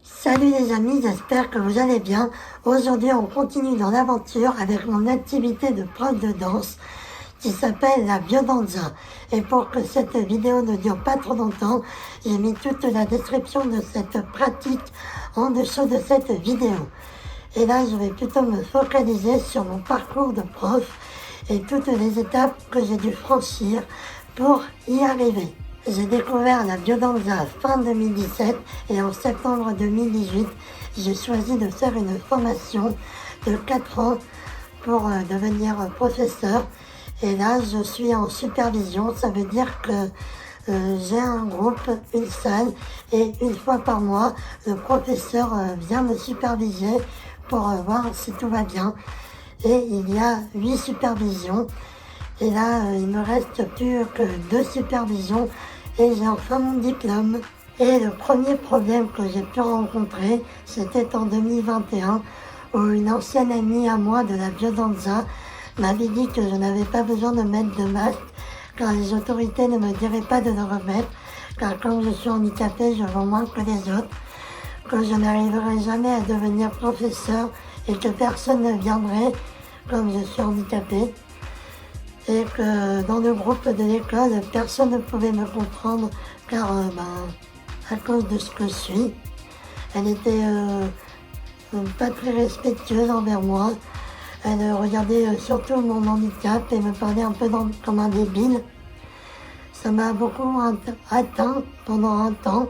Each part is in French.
Salut les amis, j'espère que vous allez bien. Aujourd'hui, on continue dans l'aventure avec mon activité de prof de danse qui s'appelle la biodanza. Et pour que cette vidéo ne dure pas trop longtemps, j'ai mis toute la description de cette pratique en dessous de cette vidéo. Et là, je vais plutôt me focaliser sur mon parcours de prof et toutes les étapes que j'ai dû franchir pour y arriver. J'ai découvert la biodanza fin 2017 et en septembre 2018, j'ai choisi de faire une formation de 4 ans pour devenir professeur. Et là, je suis en supervision, ça veut dire que j'ai un groupe, une salle, et une fois par mois, le professeur vient me superviser pour voir si tout va bien. Et il y a 8 supervisions. Et là, il me reste plus que 2 supervisions et j'ai enfin mon diplôme. Et le premier problème que j'ai pu rencontrer, c'était en 2021, où une ancienne amie à moi de la biodanza m'avait dit que je n'avais pas besoin de mettre de masque, car les autorités ne me diraient pas de le remettre, car comme je suis handicapée, je vaux moins que les autres, que je n'arriverai jamais à devenir professeur et que personne ne viendrait comme je suis handicapée. Et que dans le groupe de l'école, personne ne pouvait me comprendre car à cause de ce que je suis. Elle était pas très respectueuse envers moi. Elle regardait surtout mon handicap et me parlait un peu comme un débile. Ça m'a beaucoup atteint pendant un temps.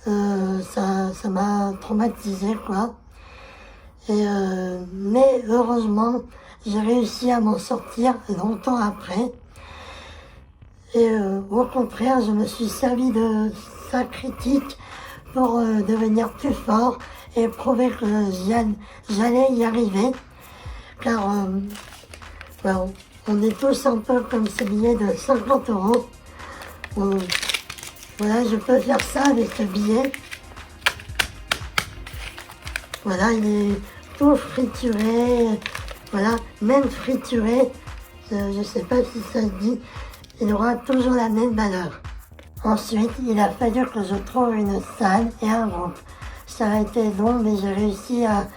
Ça m'a traumatisé quoi. Mais heureusement, j'ai réussi à m'en sortir longtemps après. Et au contraire, je me suis servi de sa critique pour devenir plus fort et prouver que j'allais y arriver. Car on est tous un peu comme ce billet de 50 €. Voilà, je peux faire ça avec ce billet. Voilà, il est tout frituré. Voilà, même frituré, je ne sais pas si ça se dit, il aura toujours la même valeur. Ensuite, il a fallu que je trouve une salle et un groupe. Ça a été long, mais j'ai réussi à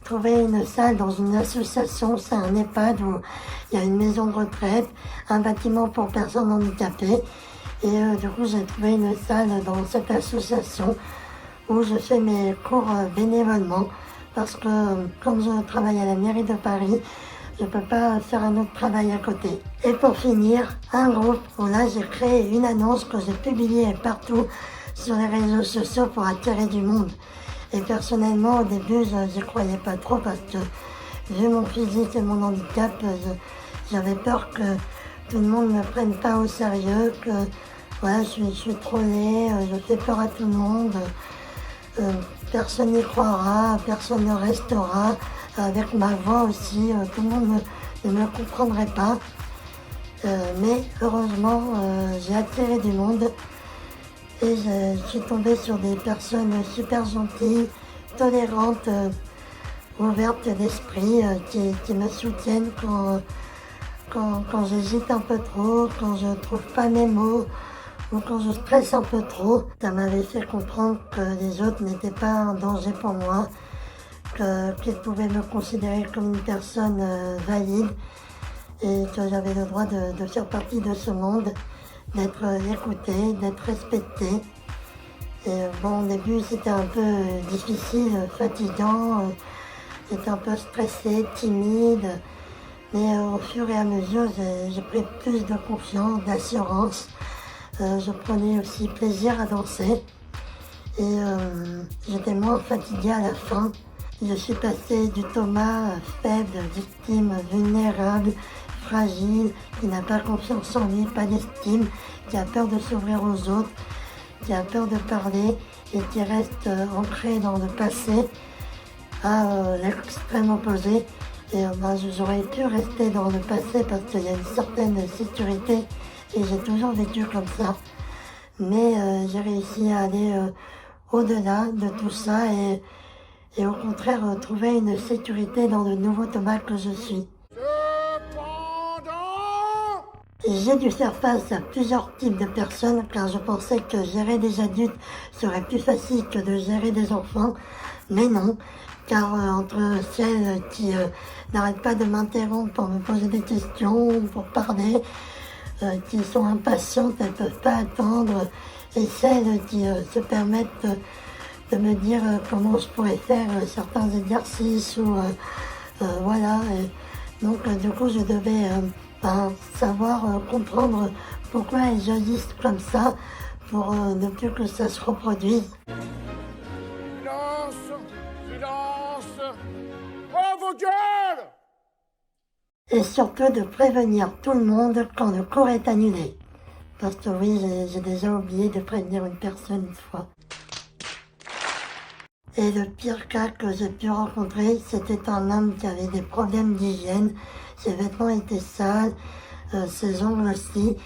trouver une salle dans une association, c'est un EHPAD où il y a une maison de retraite, un bâtiment pour personnes handicapées. Et du coup, j'ai trouvé une salle dans cette association où je fais mes cours bénévolement. Parce que comme je travaille à la mairie de Paris, je ne peux pas faire un autre travail à côté. Et pour finir, un groupe où là j'ai créé une annonce que j'ai publiée partout sur les réseaux sociaux pour attirer du monde. Et personnellement, au début, je n'y croyais pas trop parce que vu mon physique et mon handicap, j'avais peur que tout le monde ne me prenne pas au sérieux, que voilà, je suis trop laid, je fais peur à tout le monde. Personne n'y croira, personne ne restera. Avec ma voix aussi, tout le monde ne me comprendrait pas. Mais heureusement, j'ai attiré du monde et je suis tombée sur des personnes super gentilles, tolérantes, ouvertes d'esprit, qui me soutiennent quand j'hésite un peu trop, quand je ne trouve pas mes mots, ou quand je stresse un peu trop. Ça m'avait fait comprendre que les autres n'étaient pas un danger pour moi, qu'ils pouvaient me considérer comme une personne valide et que j'avais le droit de faire partie de ce monde, d'être écouté, d'être respecté. Et bon, au début c'était un peu difficile, fatigant, j'étais un peu stressée, timide, mais au fur et à mesure j'ai pris plus de confiance, d'assurance. Je prenais aussi plaisir à danser et j'étais moins fatiguée à la fin. Je suis passée du Thomas faible, victime, vulnérable, fragile, qui n'a pas confiance en lui, pas d'estime, qui a peur de s'ouvrir aux autres, qui a peur de parler et qui reste ancré dans le passé, à l'extrême opposé. Et j'aurais pu rester dans le passé parce qu'il y a une certaine sécurité. Et j'ai toujours vécu comme ça. Mais j'ai réussi à aller au-delà de tout ça et au contraire trouver une sécurité dans le nouveau Thomas que je suis. Cependant, J'ai dû faire face à plusieurs types de personnes car je pensais que gérer des adultes serait plus facile que de gérer des enfants, mais non, car entre celles qui n'arrêtent pas de m'interrompre pour me poser des questions, pour parler, qui sont impatientes, elles ne peuvent pas attendre, et celles qui se permettent de me dire comment je pourrais faire certains exercices ou voilà. Et donc du coup je devais savoir comprendre pourquoi elles agissent comme ça pour ne plus que ça se reproduise. Silence! Silence! Oh vos gueules! Et surtout de prévenir tout le monde quand le cours est annulé. Parce que oui, j'ai déjà oublié de prévenir une personne une fois. Et le pire cas que j'ai pu rencontrer, c'était un homme qui avait des problèmes d'hygiène. Ses vêtements étaient sales, ses ongles aussi.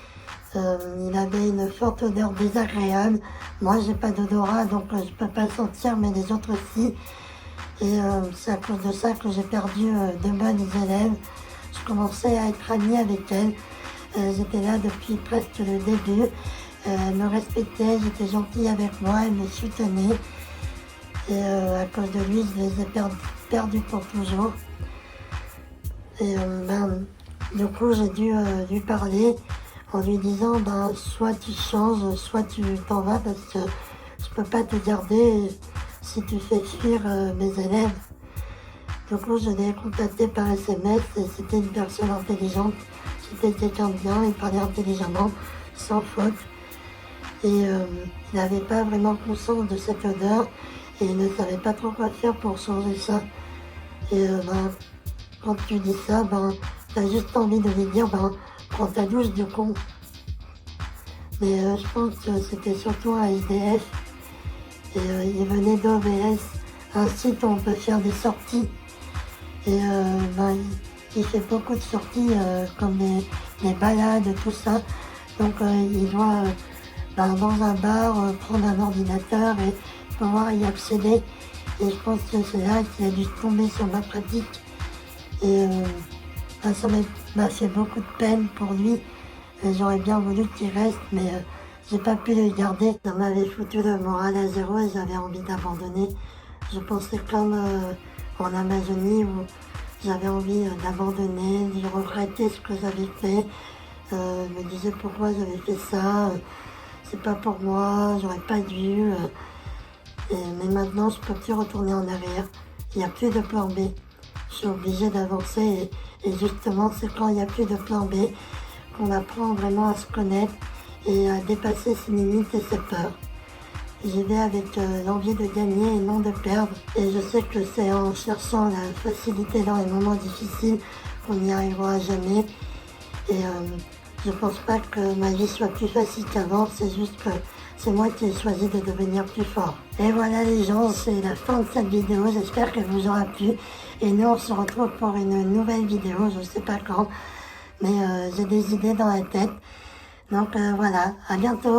Il avait une forte odeur désagréable. Moi, j'ai pas d'odorat, donc je peux pas le sentir, mais les autres aussi. Et c'est à cause de ça que j'ai perdu de bonnes élèves. Je commençais à être amie avec elles. J'étais là depuis presque le début. Elles me respectaient, j'étais gentille avec moi, elles me soutenaient. Et à cause de lui, je les ai perdus pour toujours. Et du coup, j'ai dû lui parler en lui disant, soit tu changes, soit tu t'en vas, parce que je peux pas te garder si tu fais fuir mes élèves. Du coup, je l'ai contacté par SMS et c'était une personne intelligente. C'était quelqu'un de bien, il parlait intelligemment, sans faute. Et il n'avait pas vraiment conscience de cette odeur et il ne savait pas trop quoi faire pour changer ça. Et quand tu dis ça, t'as juste envie de lui dire, prends ta douche du con. Mais je pense que c'était surtout un SDF. Et il venait d'OBS, un site où on peut faire des sorties. Et il fait beaucoup de sorties comme des balades, tout ça. Donc il doit dans un bar prendre un ordinateur et pouvoir y accéder. Et je pense que c'est là qu'il a dû tomber sur ma pratique. Et ça m'a fait beaucoup de peine pour lui. Et j'aurais bien voulu qu'il reste, mais j'ai pas pu le garder. Ça m'avait foutu le moral à zéro et j'avais envie d'abandonner. Je pensais comme en Amazonie où j'avais envie d'abandonner, de regretter ce que j'avais fait. Je me disais pourquoi j'avais fait ça, c'est pas pour moi, j'aurais pas dû. Mais maintenant je peux plus retourner en arrière. Il n'y a plus de plan B. Je suis obligée d'avancer et justement c'est quand il n'y a plus de plan B qu'on apprend vraiment à se connaître et à dépasser ses limites et ses peurs. J'y vais avec l'envie de gagner et non de perdre. Et je sais que c'est en cherchant la facilité dans les moments difficiles qu'on n'y arrivera jamais. Et je pense pas que ma vie soit plus facile qu'avant, c'est juste que c'est moi qui ai choisi de devenir plus fort. Et voilà les gens, c'est la fin de cette vidéo, j'espère qu'elle vous aura plu. Et nous on se retrouve pour une nouvelle vidéo, je sais pas quand, mais j'ai des idées dans la tête. Donc voilà, à bientôt.